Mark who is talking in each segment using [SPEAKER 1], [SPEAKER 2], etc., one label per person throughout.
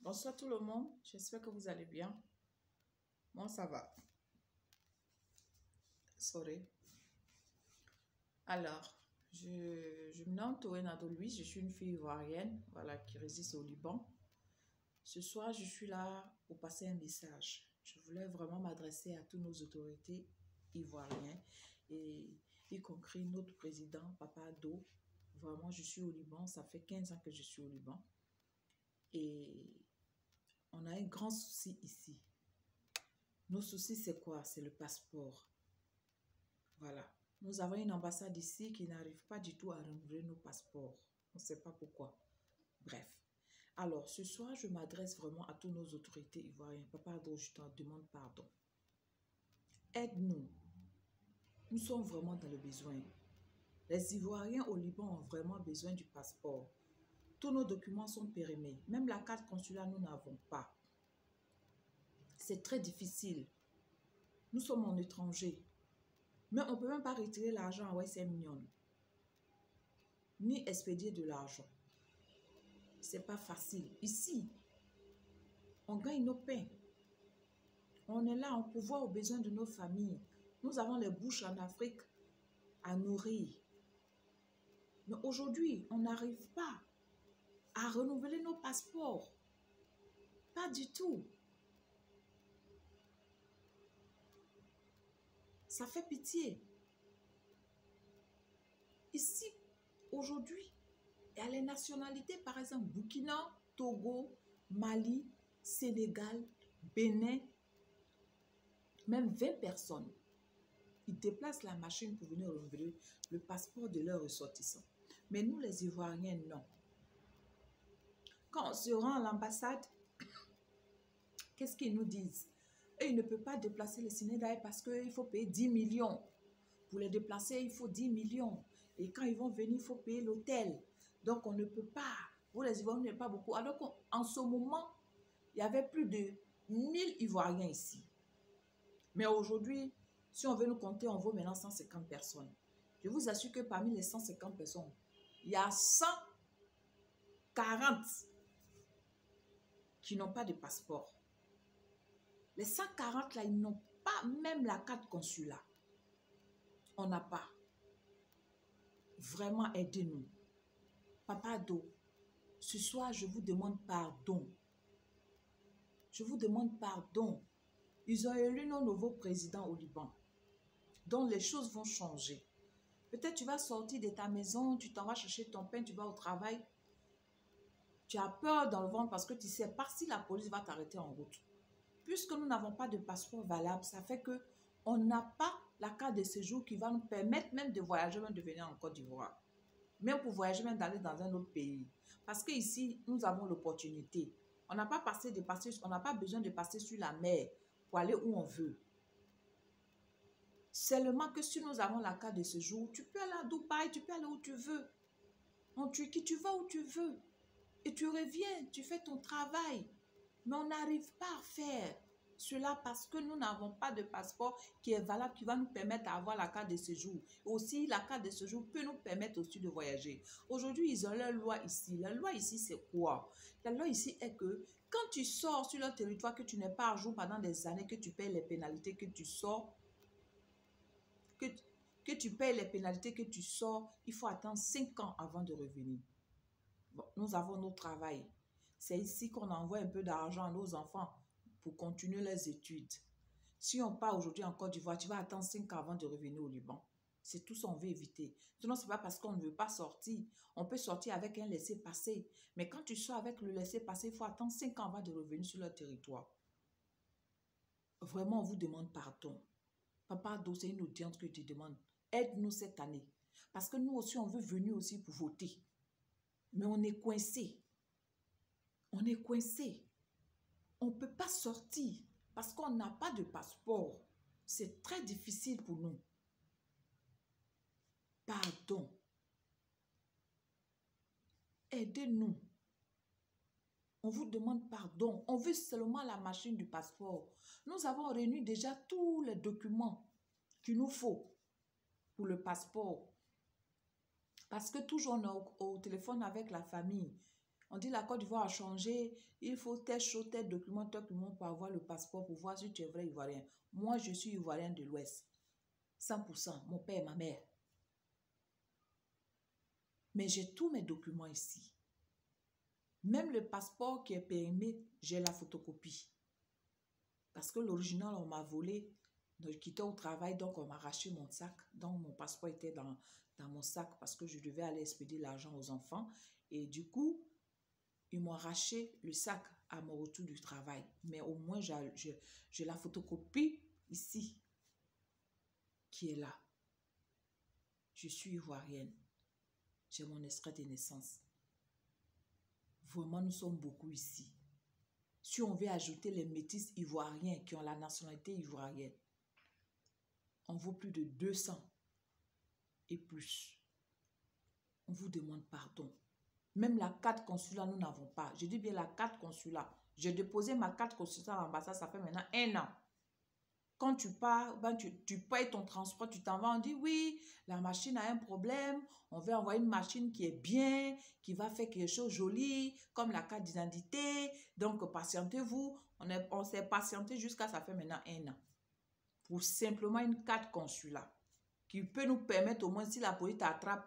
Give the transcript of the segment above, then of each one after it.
[SPEAKER 1] Bonsoir tout le monde, j'espère que vous allez bien. Moi, ça va. Sorry. Alors, je me nomme Toena Louise, je suis une fille ivoirienne, voilà, qui réside au Liban. Ce soir, je suis là pour passer un message. Je voulais vraiment m'adresser à toutes nos autorités ivoiriennes, et y compris notre président, Papa Ado. Vraiment, je suis au Liban, ça fait 15 ans que je suis au Liban. Et on a un grand souci ici. Nos soucis, c'est quoi? C'est le passeport. Voilà. Nous avons une ambassade ici qui n'arrive pas du tout à renouveler nos passeports. On ne sait pas pourquoi. Bref. Alors, ce soir, je m'adresse vraiment à toutes nos autorités ivoiriennes. Papa Ado, je te demande pardon. Aide-nous. Nous sommes vraiment dans le besoin. Les Ivoiriens au Liban ont vraiment besoin du passeport. Tous nos documents sont périmés. Même la carte consulaire, nous n'avons pas. C'est très difficile. Nous sommes en étranger. Mais on ne peut même pas retirer l'argent à Western Union. Ni expédier de l'argent. C'est pas facile. Ici, on gagne nos pains. On est là, on pourvoit aux besoins de nos familles. Nous avons les bouches en Afrique à nourrir. Mais aujourd'hui, on n'arrive pas à renouveler nos passeports. Pas du tout. Ça fait pitié. Ici, aujourd'hui, il y a les nationalités, par exemple, Burkina, Togo, Mali, Sénégal, Bénin, même 20 personnes. Ils déplacent la machine pour venir renouveler le passeport de leurs ressortissants. Mais nous, les Ivoiriens, non. Quand on se rend à l'ambassade, qu'est-ce qu'ils nous disent? Et ils ne peuvent pas déplacer les Sénégalais parce qu'il faut payer 10 millions. Pour les déplacer, il faut 10 millions. Et quand ils vont venir, il faut payer l'hôtel. Donc, on ne peut pas. Vous, les Ivoiriens, n'est pas beaucoup. Alors qu'en ce moment, il y avait plus de 1000 Ivoiriens ici. Mais aujourd'hui, si on veut nous compter, on vaut maintenant 150 personnes. Je vous assure que parmi les 150 personnes, il y a 140 qui n'ont pas de passeport. Les 140 là, ils n'ont pas même la carte consulat. On n'a pas. Vraiment, aidez-nous. Papa Ado, ce soir, je vous demande pardon. Je vous demande pardon. Ils ont élu nos nouveaux présidents au Liban. Donc, les choses vont changer. Peut-être tu vas sortir de ta maison, tu t'en vas chercher ton pain, tu vas au travail. Tu as peur dans le ventre parce que tu sais pas si la police va t'arrêter en route. Puisque nous n'avons pas de passeport valable, ça fait qu'on n'a pas la carte de séjour qui va nous permettre même de voyager, même de venir en Côte d'Ivoire. Même pour voyager, même d'aller dans un autre pays. Parce qu'ici, nous avons l'opportunité. On n'a pas besoin de passer sur la mer pour aller où on veut. Seulement que si nous avons la carte de séjour, tu peux aller à Dubaï, tu peux aller où tu veux. En Turquie, tu vas où tu veux. Et tu reviens, tu fais ton travail. Mais on n'arrive pas à faire cela parce que nous n'avons pas de passeport qui est valable, qui va nous permettre d'avoir la carte de séjour. Aussi, la carte de séjour peut nous permettre aussi de voyager. Aujourd'hui, ils ont leur loi ici. La loi ici, c'est quoi? La loi ici est que quand tu sors sur leur territoire, que tu n'es pas à jour pendant des années, que tu payes les pénalités, que tu sors, que tu payes les pénalités, que tu sors, il faut attendre 5 ans avant de revenir. Bon, nous avons notre travail. C'est ici qu'on envoie un peu d'argent à nos enfants pour continuer leurs études. Si on part aujourd'hui en Côte d'Ivoire, tu vas attendre 5 ans avant de revenir au Liban. C'est tout ce qu'on veut éviter. Sinon, ce n'est pas parce qu'on ne veut pas sortir. On peut sortir avec un laissez-passer. Mais quand tu sors avec le laissez-passer, il faut attendre 5 ans avant de revenir sur leur territoire. Vraiment, on vous demande pardon. Papa Ado, c'est une audience que je te demande. Aide-nous cette année. Parce que nous aussi, on veut venir aussi pour voter. Mais on est coincé. On est coincé. On ne peut pas sortir parce qu'on n'a pas de passeport. C'est très difficile pour nous. Pardon. Aidez-nous. On vous demande pardon. On veut seulement la machine du passeport. Nous avons réuni déjà tous les documents qu'il nous faut pour le passeport. Parce que toujours on est au téléphone avec la famille. On dit la Côte d'Ivoire a changé. Il faut tel chose, tel document pour avoir le passeport pour voir si tu es vrai Ivoirien. Moi, je suis Ivoirien de l'Ouest. 100%, mon père et ma mère. Mais j'ai tous mes documents ici. Même le passeport qui est périmé, j'ai la photocopie. Parce que l'original, on m'a volé. Je quittais au travail, donc on m'a arraché mon sac. Donc mon passeport était dans mon sac parce que je devais aller expédier l'argent aux enfants. Et du coup, ils m'ont arraché le sac à mon retour du travail. Mais au moins, j'ai la photocopie ici qui est là. Je suis ivoirienne. J'ai mon extrait de naissance. Vraiment, nous sommes beaucoup ici. Si on veut ajouter les métis ivoiriens qui ont la nationalité ivoirienne, on vaut plus de 200 et plus. On vous demande pardon. Même la carte consulat, nous n'avons pas. Je dis bien la carte consulat. J'ai déposé ma carte consulat à l'ambassade, ça fait maintenant 1 an. Quand tu pars, ben tu payes ton transport, tu t'en vas, on dit oui, la machine a un problème, on veut envoyer une machine qui est bien, qui va faire quelque chose de joli, comme la carte d'identité. Donc, patientez-vous. On s'est patienté jusqu'à ça fait maintenant 1 an. Pour simplement une carte consulat qui peut nous permettre au moins si la police t'attrape,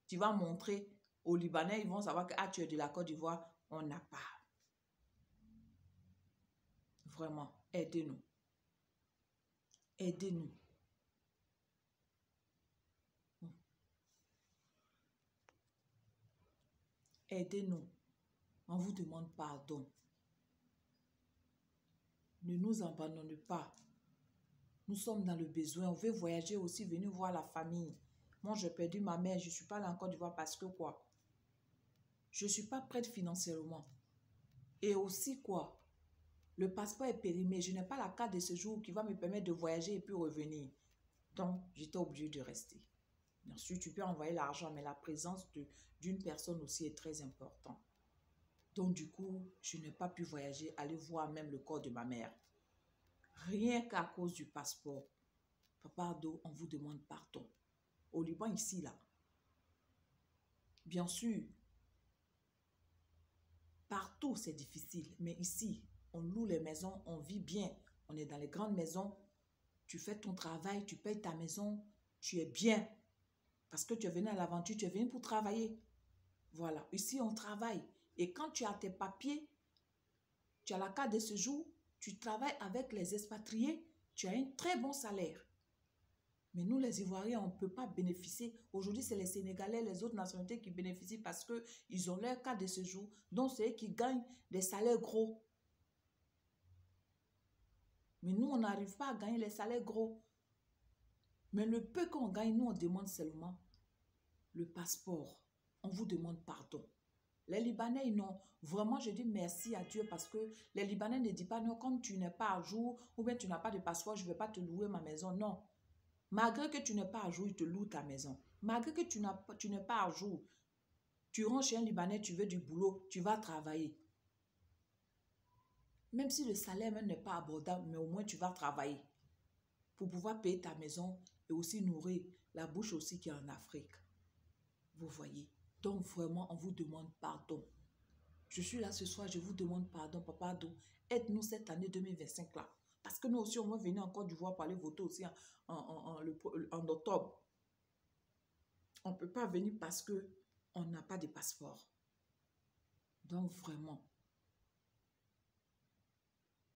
[SPEAKER 1] tu vas montrer aux Libanais, ils vont savoir que ah, tu es de la Côte d'Ivoire, on n'a pas. Vraiment, aidez-nous. Aidez-nous. Aidez-nous. On vous demande pardon. Ne nous abandonnez pas. Nous sommes dans le besoin. On veut voyager aussi, venir voir la famille. Moi, j'ai perdu ma mère. Je ne suis pas là en Côte d'Ivoire parce que quoi? Je ne suis pas prête financièrement. Et aussi quoi? Le passeport est périmé. Je n'ai pas la carte de séjour qui va me permettre de voyager et puis revenir. Donc, j'étais obligée de rester. Bien sûr, tu peux envoyer l'argent, mais la présence d'une personne aussi est très importante. Donc, du coup, je n'ai pas pu voyager, aller voir même le corps de ma mère. Rien qu'à cause du passeport. Papa Ado, on vous demande pardon. Au Liban, ici, là. Bien sûr, partout, c'est difficile. Mais ici, on loue les maisons, on vit bien. On est dans les grandes maisons. Tu fais ton travail, tu payes ta maison. Tu es bien. Parce que tu es venu à l'aventure, tu es venu pour travailler. Voilà. Ici, on travaille. Et quand tu as tes papiers, tu as la carte de séjour, tu travailles avec les expatriés, tu as un très bon salaire. Mais nous, les Ivoiriens, on ne peut pas bénéficier. Aujourd'hui, c'est les Sénégalais, les autres nationalités qui bénéficient parce qu'ils ont leur carte de séjour. Donc, c'est eux qui gagnent des salaires gros. Mais nous, on n'arrive pas à gagner les salaires gros. Mais le peu qu'on gagne, nous, on demande seulement le passeport. On vous demande pardon. Les Libanais, ils n'ont vraiment, je dis merci à Dieu parce que les Libanais ne disent pas non, comme tu n'es pas à jour ou bien tu n'as pas de passeport, je ne vais pas te louer ma maison. Non. Malgré que tu n'es pas à jour, ils te louent ta maison. Malgré que tu n'es pas à jour, tu rentres chez un Libanais, tu veux du boulot, tu vas travailler. Même si le salaire même n'est pas abordable, mais au moins tu vas travailler pour pouvoir payer ta maison et aussi nourrir la bouche aussi qui est en Afrique. Vous voyez. Donc vraiment, on vous demande pardon. Je suis là ce soir, je vous demande pardon, Papa Ado. Aide-nous cette année 2025 là. Parce que nous aussi, on va venir en Côte d'Ivoire pour aller voter aussi en octobre. On ne peut pas venir parce qu'on n'a pas de passeport. Donc vraiment,